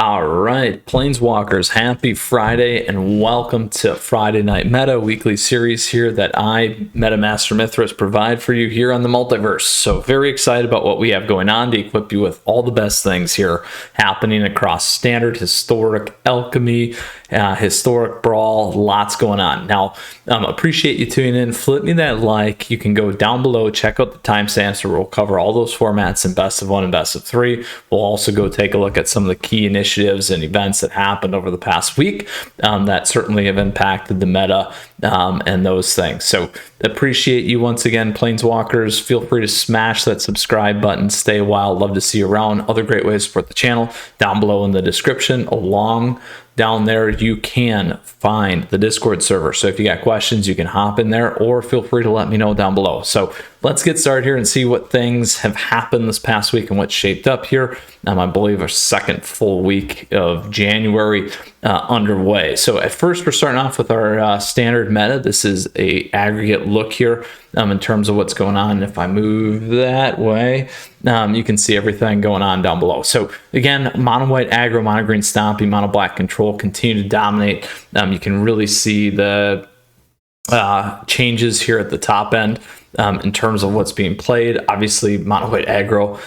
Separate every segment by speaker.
Speaker 1: All right, Planeswalkers, happy Friday and welcome to Friday Night Meta, weekly series here that I, Meta Master Mythras, provide for you here on the Multiverse. So very excited about what we have going on to equip you with all the best things here happening across Standard, Historic, Alchemy, Historic, Brawl, lots going on. Now, appreciate you tuning in. Flip me that like. You can go down below, check out the timestamps where we'll cover all those formats in Best of 1 and Best of 3. We'll also go take a look at some of the key initiatives and events that happened over the past week that certainly have impacted the meta and those things. So appreciate you once again, Planeswalkers. Feel free to smash that subscribe button. Stay a while. Love to see you around. Other great ways to support the channel down below in the description. Along down there, you can find the Discord server. So if you got questions, you can hop in there or feel free to let me know down below. So let's get started here and see what things have happened this past week and what's shaped up here. I believe our second full week of January underway. So at first, we're starting off with our standard meta. This is a aggregate look here in terms of what's going on. If I move that way, you can see everything going on down below. So again, mono white aggro, mono green stompy, mono black control continue to dominate. You can really see the changes here at the top end in terms of what's being played. Obviously, mono white aggro,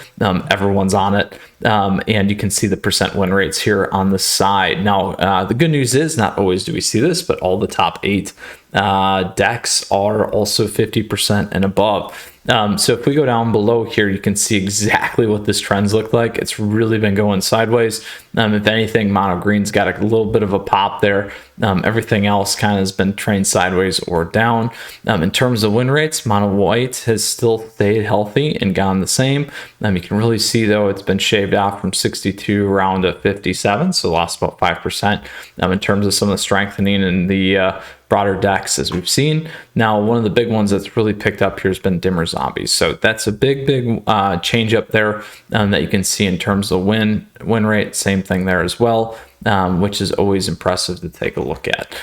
Speaker 1: everyone's on it, and you can see the percent win rates here on the side. Now, the good news is not always do we see this, but all the top 8 decks are also 50% and above. So if we go down below here, you can see exactly what this trends look like. It's really been going sideways. If anything, mono green's got a little bit of a pop there. Everything else kind of has been trending sideways or down. In terms of win rates, mono white has still stayed healthy and gone the same. You can really see, though, it's been shaved off from 62 around to 57, so lost about 5% in terms of some of the strengthening in the broader decks as we've seen. Now, one of the big ones that's really picked up here has been dimmer zombies. So that's a big change up there that you can see in terms of win rate. Same thing there as well, which is always impressive to take a look at.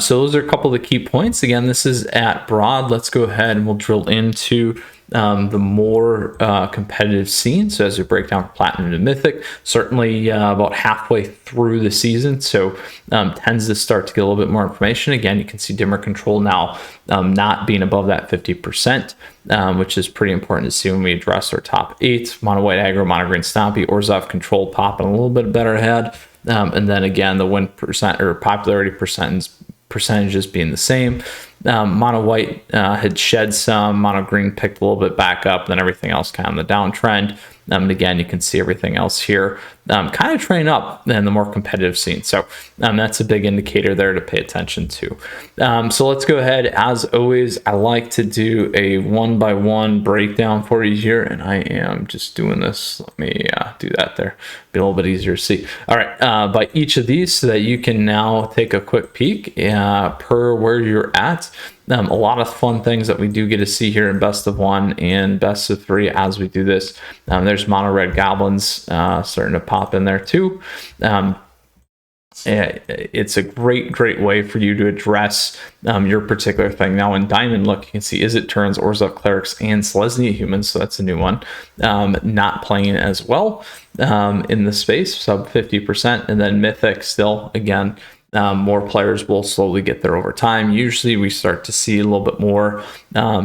Speaker 1: So those are a couple of the key points. Again, this is at broad. Let's go ahead and we'll drill into the more competitive scene. So as we break down Platinum to Mythic, certainly about halfway through the season, so tends to start to get a little bit more information. Again, you can see dimmer control now not being above that 50%, which is pretty important to see when we address our top 8. Mono white aggro, mono green stompy, Orzhov control popping a little bit better ahead. And then again, the win percent or popularity percentages being the same. Mono white had shed some, mono green picked a little bit back up, and then everything else kind of the downtrend. And again, you can see everything else here kind of trending up in the more competitive scene. So that's a big indicator there to pay attention to. So let's go ahead. As always, I like to do a 1-by-1 breakdown for you here, and I am just doing this. Let me do that there. Be a little bit easier to see. All right, by each of these so that you can now take a quick peek per where you're at. A lot of fun things that we do get to see here in Best of 1 and Best of 3 as we do this. There's mono red goblins starting to pop in there too. It's a great way for you to address your particular thing. Now in Diamond, look, you can see Izzet turns, Orzhov clerics, and Selesnya humans, so that's a new one. Not playing as well in the space, sub 50%, and then Mythic still, again, more players will slowly get there over time. Usually we start to see a little bit more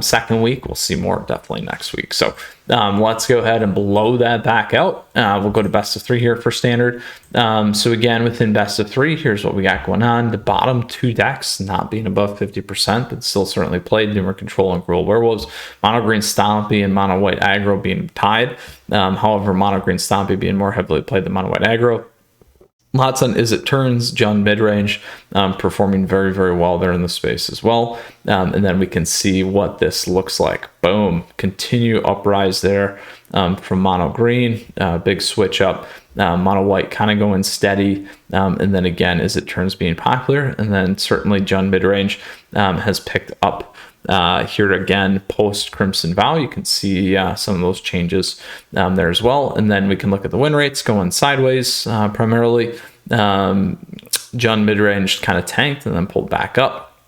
Speaker 1: second week. We'll see more definitely next week. So let's go ahead and blow that back out. We'll go to Best of 3 here for Standard. So again, within Best of 3, here's what we got going on. The bottom 2 decks not being above 50%, but still certainly played. Dimmer Control and Gruul Werewolves. Mono Green Stompy and Mono White Aggro being tied. However, Mono Green Stompy being more heavily played than Mono White Aggro. Lots on Izzet turns, Jund midrange, performing very well there in the space as well. And then we can see what this looks like. Boom, continue uprise there from mono green, big switch up. Mono white kind of going steady. And then again, Izzet turns being popular. And then certainly Jund midrange has picked up here again post Crimson Vow. You can see some of those changes there as well. And then we can look at the win rates going sideways primarily. Jund midrange kind of tanked and then pulled back up.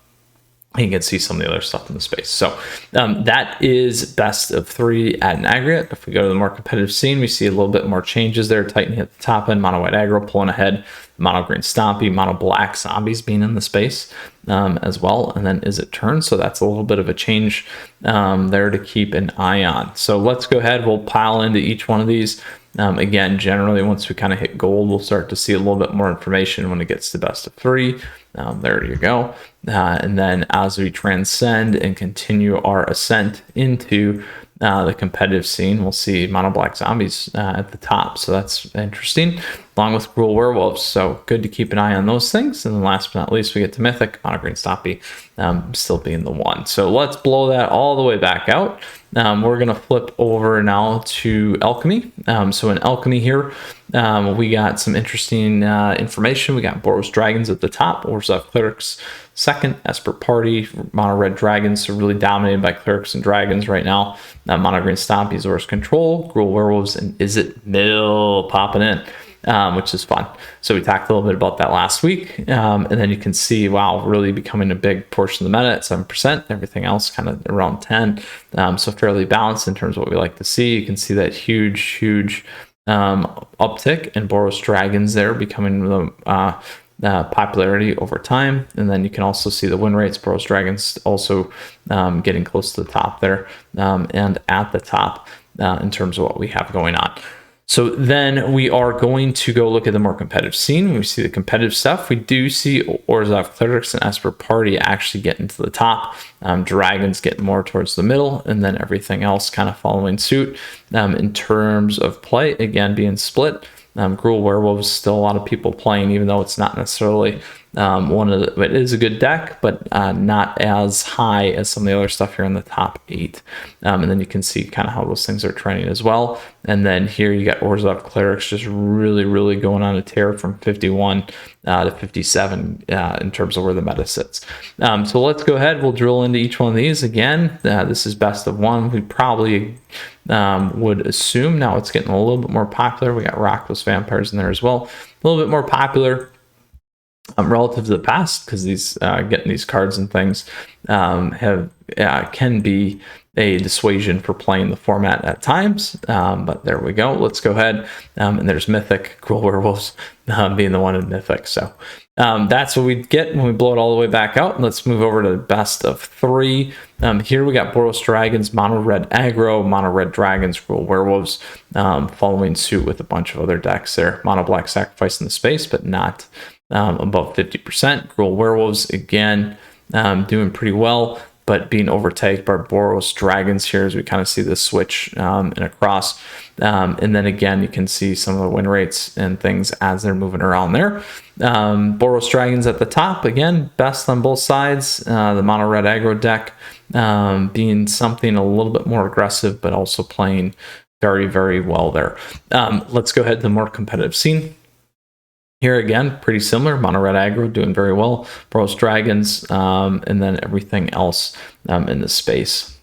Speaker 1: you can see some of the other stuff in the space. So that is best of 3 at an aggregate. If we go to the more competitive scene, we see a little bit more changes there, tightening at the top end, mono white aggro pulling ahead, mono green stompy, mono black zombies being in the space as well. And then is it turn? So that's a little bit of a change there to keep an eye on. So let's go ahead. We'll pile into each one of these. Again, generally, once we kind of hit gold, we'll start to see a little bit more information when it gets to best of 3. There you go. And then as we transcend and continue our ascent into the competitive scene, we'll see mono black zombies at the top. So that's interesting, along with Gruul werewolves. So good to keep an eye on those things. And then last but not least, we get to mythic, mono green stompy still being the one. So let's blow that all the way back out. We're going to flip over now to Alchemy. So in Alchemy here, we got some interesting information. We got Boros Dragons at the top, Orzhov Clerics second, Esper Party, Mono Red Dragons, so really dominated by Clerics and Dragons right now. Mono Green Stompy, Zor's Control, Gruul Werewolves, and Is It Mill popping in, which is fun. So we talked a little bit about that last week, and then you can see, wow, really becoming a big portion of the meta at 7%, everything else kind of around 10, so fairly balanced in terms of what we like to see. You can see that huge uptick in Boros Dragons there becoming the popularity over time. And then you can also see the win rates. Boros Dragons also getting close to the top there and at the top in terms of what we have going on. So then we are going to go look at the more competitive scene. When we see the competitive stuff, we do see Orzhov Clerics and Esper Party actually getting to the top. Dragons getting more towards the middle, and then everything else kind of following suit. In terms of play, again, being split. Gruul Werewolves, still a lot of people playing, even though it's not necessarily it is a good deck, but not as high as some of the other stuff here in the top 8. And then you can see kind of how those things are trending as well. And then here you got Orzhov Clerics just really going on a tear from 51 to 57 in terms of where the meta sits. So let's go ahead. We'll drill into each one of these again. This is best of 1. We probably would assume now it's getting a little bit more popular. We got Rockless Vampires in there as well. A little bit more popular relative to the past, because these getting these cards and things can be a dissuasion for playing the format at times, but there we go. Let's go ahead, and there's Mythic, Gruul Werewolves being the one in Mythic. So that's what we get when we blow it all the way back out. Let's move over to the best of 3. Here we got Boros Dragons, Mono Red Aggro, Mono Red Dragons, Gruul Werewolves following suit with a bunch of other decks there. Mono Black Sacrifice in the space, but not above 50%. Gruul Werewolves, again, doing pretty well, but being overtaken by Boros Dragons here as we kind of see the switch and across. And then again, you can see some of the win rates and things as they're moving around there. Boros Dragons at the top, again, best on both sides. The Mono Red Aggro deck being something a little bit more aggressive, but also playing very well there. Let's go ahead to the more competitive scene. Here again, pretty similar. Mono Red Aggro doing very well. Boros Dragons, and then everything else in the space.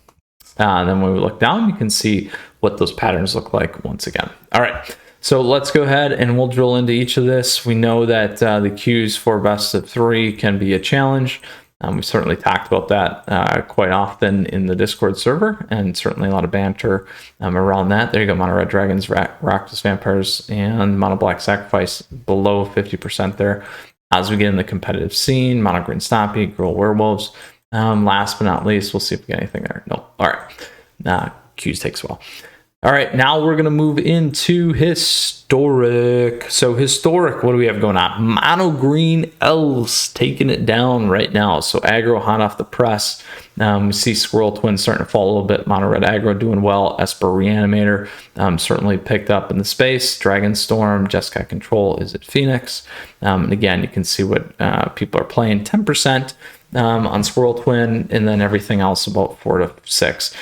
Speaker 1: And then when we look down, you can see what those patterns look like once again. All right, so let's go ahead and we'll drill into each of this. We know that the queues for best of 3 can be a challenge. We've certainly talked about that quite often in the Discord server, and certainly a lot of banter around that. There you go, Mono Red Dragons, Rockless Vampires, and Mono Black Sacrifice below 50% there. As we get in the competitive scene, Mono Green Stompy, Gruul Werewolves. Last but not least, we'll see if we get anything there. No. All right. Queues takes a while. All right, now we're going to move into historic. So historic, what do we have going on? Mono Green Elves taking it down right now. So aggro hot off the press. We see Squirrel Twin starting to fall a little bit. Mono Red Aggro doing well. Esper Reanimator certainly picked up in the space. Dragon Storm, Jeskai Control, Is It Phoenix? And again, you can see what people are playing. 10%. On Squirrel Twin, and then everything else about 4 to 6.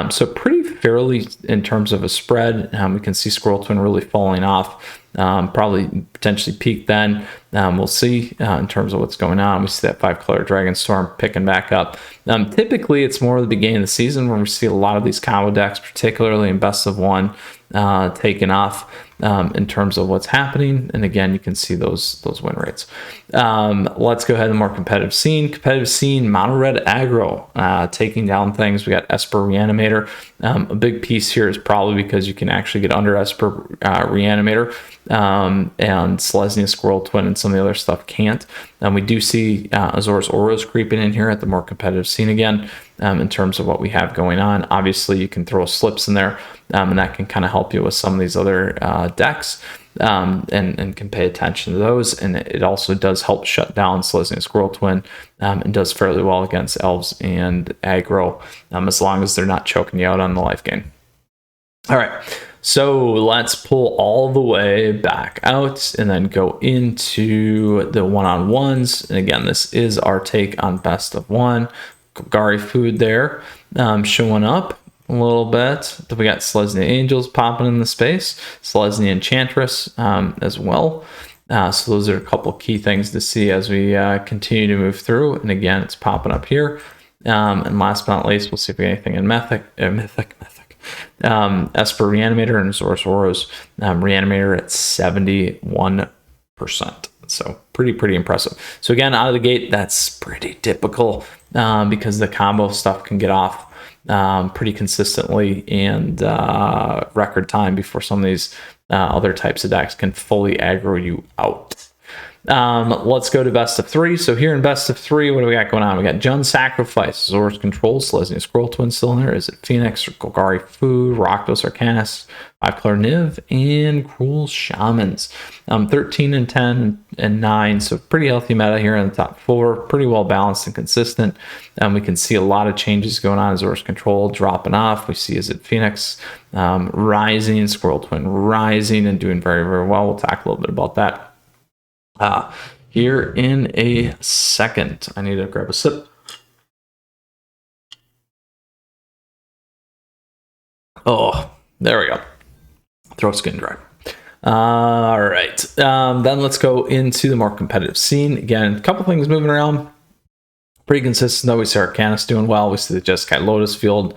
Speaker 1: So pretty fairly in terms of a spread. We can see Squirrel Twin really falling off. Probably potentially peak then. We'll see in terms of what's going on. We see that 5-color Dragon Storm picking back up. Typically, it's more the beginning of the season when we see a lot of these combo decks, particularly in best of 1, taken off in terms of what's happening. And again, you can see those win rates. Let's go ahead to the more competitive scene. Competitive scene, mono red aggro, taking down things. We got Esper Reanimator. A big piece here is probably because you can actually get under Esper Reanimator, and Selesnya Squirrel Twin and some of the other stuff can't. We do see Azorius Auras creeping in here at the more competitive scene again, in terms of what we have going on. Obviously, you can throw slips in there, and that can kind of help you with some of these other decks, and can pay attention to those. And it also does help shut down Selesnya Squirrel Twin, and does fairly well against elves and aggro, as long as they're not choking you out on the life gain. All right, so let's pull all the way back out and then go into the one-on-ones. And again, this is our take on best of one. Golgari Food there, showing up a little bit. We got Selesnya Angels popping in the space, Selesnya Enchantress as well. So those are a couple of key things to see as we continue to move through. And again, it's popping up here. And last but not least, we'll see if we get anything in Mythic. Esper Reanimator and Azorius Auras Reanimator at 71%. So pretty impressive. So again, out of the gate, that's pretty typical, because the combo stuff can get off pretty consistently, and record time before some of these other types of decks can fully aggro you out. Let's go to best of three. So here in best of three, what do we got going on? We got Jund Sacrifice, Azorius Control, Selesnya Squirrel Twin still in there. Is it Phoenix or Golgari Food, Rakdos Arcanist, 5-color Niv, and Cruel Shamans? 13 and 10 and 9, so pretty healthy meta here in the top four, pretty well balanced and consistent. We can see a lot of changes going on. Azorius Control dropping off. We see Is it Phoenix rising, Squirrel Twin rising and doing very well. We'll talk a little bit about that here in a second. I need to grab a sip. Oh, there we go. Throat's getting dry. All right. Then let's go into the more competitive scene. Again, a couple things moving around. Pretty consistent though. We see Arcanist doing well. We see the Jeskai Lotus Field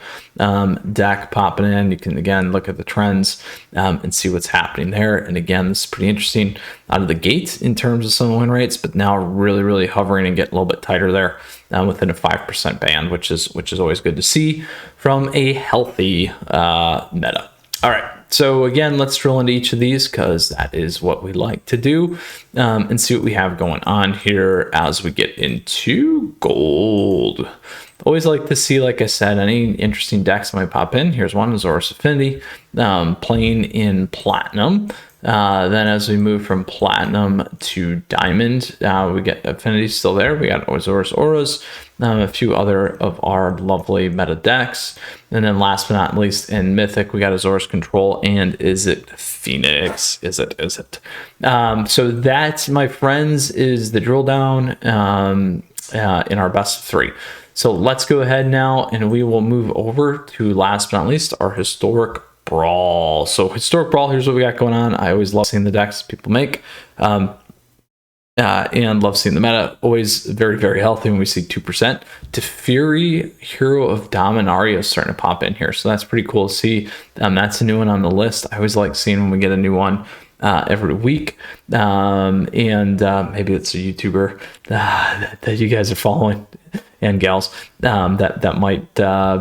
Speaker 1: deck popping in. You can again look at the trends and see what's happening there. And again, this is pretty interesting out of the gate in terms of some of the win rates, but now really hovering and getting a little bit tighter there, within a 5% band, which is always good to see from a healthy meta. All right. So again, let's drill into each of these because that is what we like to do, and see what we have going on here as we get into gold. Always like to see, like I said, any interesting decks that might pop in. Here's one, Azorius Affinity, playing in Platinum. Then as we move from Platinum to Diamond, we get Affinity still there. We got Azorius Auras, a few other of our lovely meta decks. And then last but not least, in Mythic, we got Azorius Control and Is it Phoenix? Is it? So that, my friends, is the drill down in our best of three. So let's go ahead now and we will move over to, last but not least, our historic Brawl. So historic Brawl, here's what we got going on. I always love seeing the decks people make, and love seeing the meta. Always very healthy when we see 2%. Teferi, Hero of Dominaria, is starting to pop in here, so that's pretty cool to see. That's a new one on the list. I always like seeing when we get a new one every week, and maybe it's a YouTuber that you guys are following and gals that might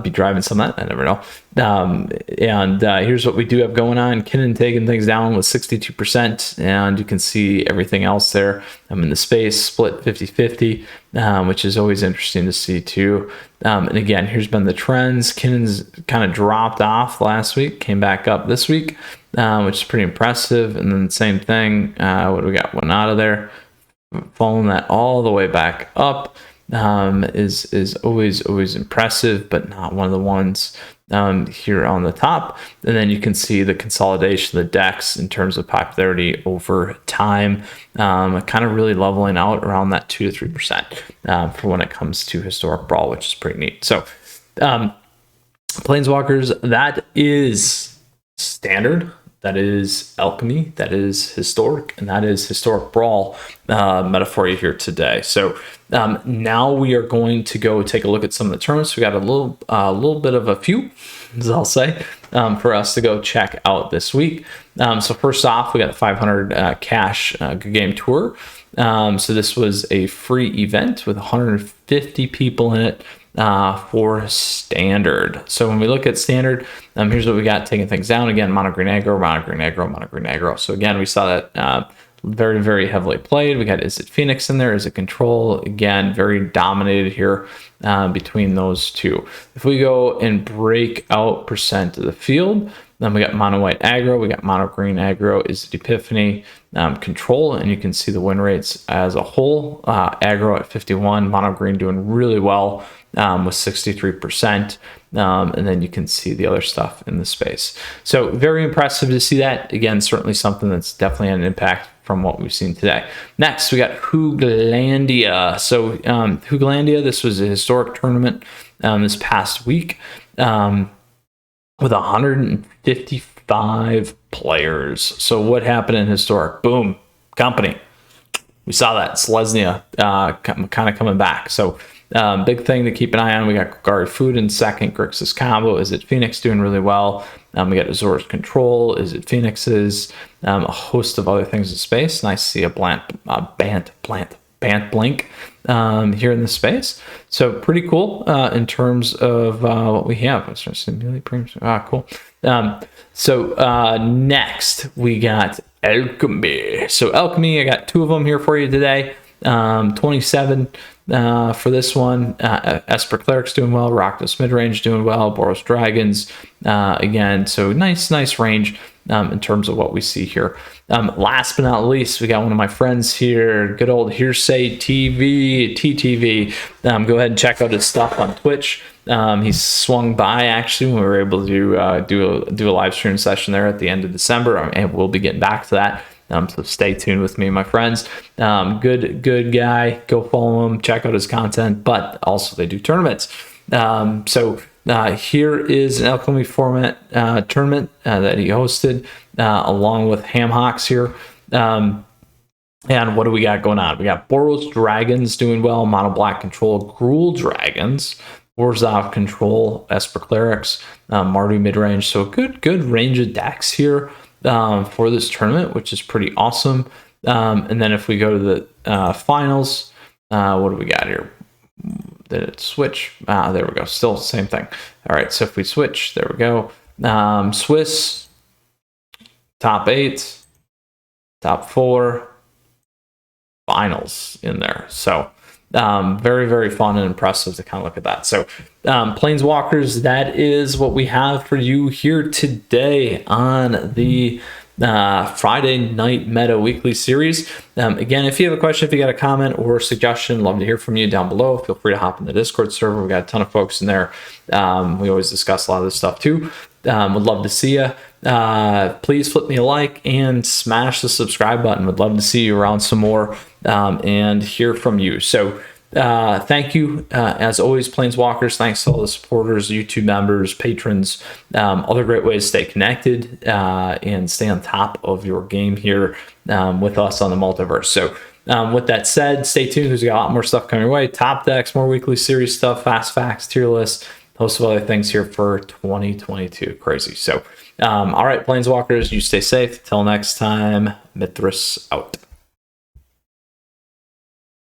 Speaker 1: be driving some of that. I never know. And here's what we do have going on. Kinnan taking things down with 62%, and you can see everything else there. I'm in the space split 50-50, which is always interesting to see too. And again, here's been the trends. Kinnan's kind of dropped off last week, came back up this week, which is pretty impressive. And then the same thing, what do we got? One out of there, following that all the way back up. Is always impressive, but not one of the ones here on the top. And then you can see the consolidation of the decks in terms of popularity over time, kind of really leveling out around that 2 to 3% for when it comes to historic Brawl, which is pretty neat. So Planeswalkers, that is standard. That is Alchemy, that is historic, and that is historic Brawl metaphor here today. So now we are going to go take a look at some of the tournaments. We got a little bit of a few, as I'll say, for us to go check out this week. So first off, we got the 500 cash Good Game Tour. So this was a free event with 150 people in it for standard. So when we look at standard, here's what we got taking things down. Again, mono green aggro, mono green aggro, mono green aggro. So again, we saw that very, very heavily played. We got, is it Phoenix in there? Is it Control? Again, very dominated here between those two. If we go and break out percent of the field, then we got mono white aggro, we got mono green aggro, is it Epiphany, Control, and you can see the win rates as a whole. Aggro at 51, mono green doing really well with 63%. And then you can see the other stuff in the space. So very impressive to see that. Again, certainly something that's definitely had an impact from what we've seen today. Next, we got Hooglandia. So Hooglandia, this was a historic tournament this past week with 155 players. So what happened in historic? Boom, company. We saw that Selesnya kind of coming back. So big thing to keep an eye on. We got Guard Food in second. Grixis Combo. Is it Phoenix doing really well? We got Azor's Control. Is it Phoenix's? A host of other things in space. Nice to see a Bant Blink here in the space. So pretty cool in terms of what we have. Cool. So next we got Alchemy. So Alchemy, I got two of them here for you today. 27 for this one. Esper Cleric's doing well. Rakdos Midrange doing well. Boros Dragons again. So nice range in terms of what we see here. Last but not least, we got one of my friends here, good old Hearsay TV, TTV. Go ahead and check out his stuff on Twitch. He swung by actually when we were able to do a live stream session there at the end of December, and we'll be getting back to that. So stay tuned with me, my friends. Good guy. Go follow him. Check out his content. But also they do tournaments. So here is an Alchemy format tournament that he hosted along with Hamhocks here. And what do we got going on? We got Boros Dragons doing well. Mono Black Control. Gruul Dragons. Warzov Control. Esper Clerics. Mardu Midrange. So good range of decks here for this tournament, which is pretty awesome. And then if we go to the finals, what do we got here? Did it switch? There we go. Still same thing. All right. So if we switch, there we go. Swiss top 8, top 4, finals in there. So very fun and impressive to kind of look at that. So Planeswalkers, that is what we have for you here today on the Friday Night Meta Weekly Series. Again, if you have a question, if you got a comment or a suggestion, love to hear from you down below. Feel free to hop in the Discord server. We got a ton of folks in there. We always discuss a lot of this stuff too. Would love to see you. Please flip me a like and smash the subscribe button. Would love to see you around some more and hear from you. So thank you as always, Planeswalkers. Thanks to all the supporters, YouTube members, patrons, other great ways to stay connected and stay on top of your game here with us on the multiverse. So with that said, stay tuned because we got a lot more stuff coming your way. Top decks, more weekly series stuff, fast facts, tier lists, host of other things here for 2022. Crazy. So all right, Planeswalkers, you stay safe. Till next time, Mythras out.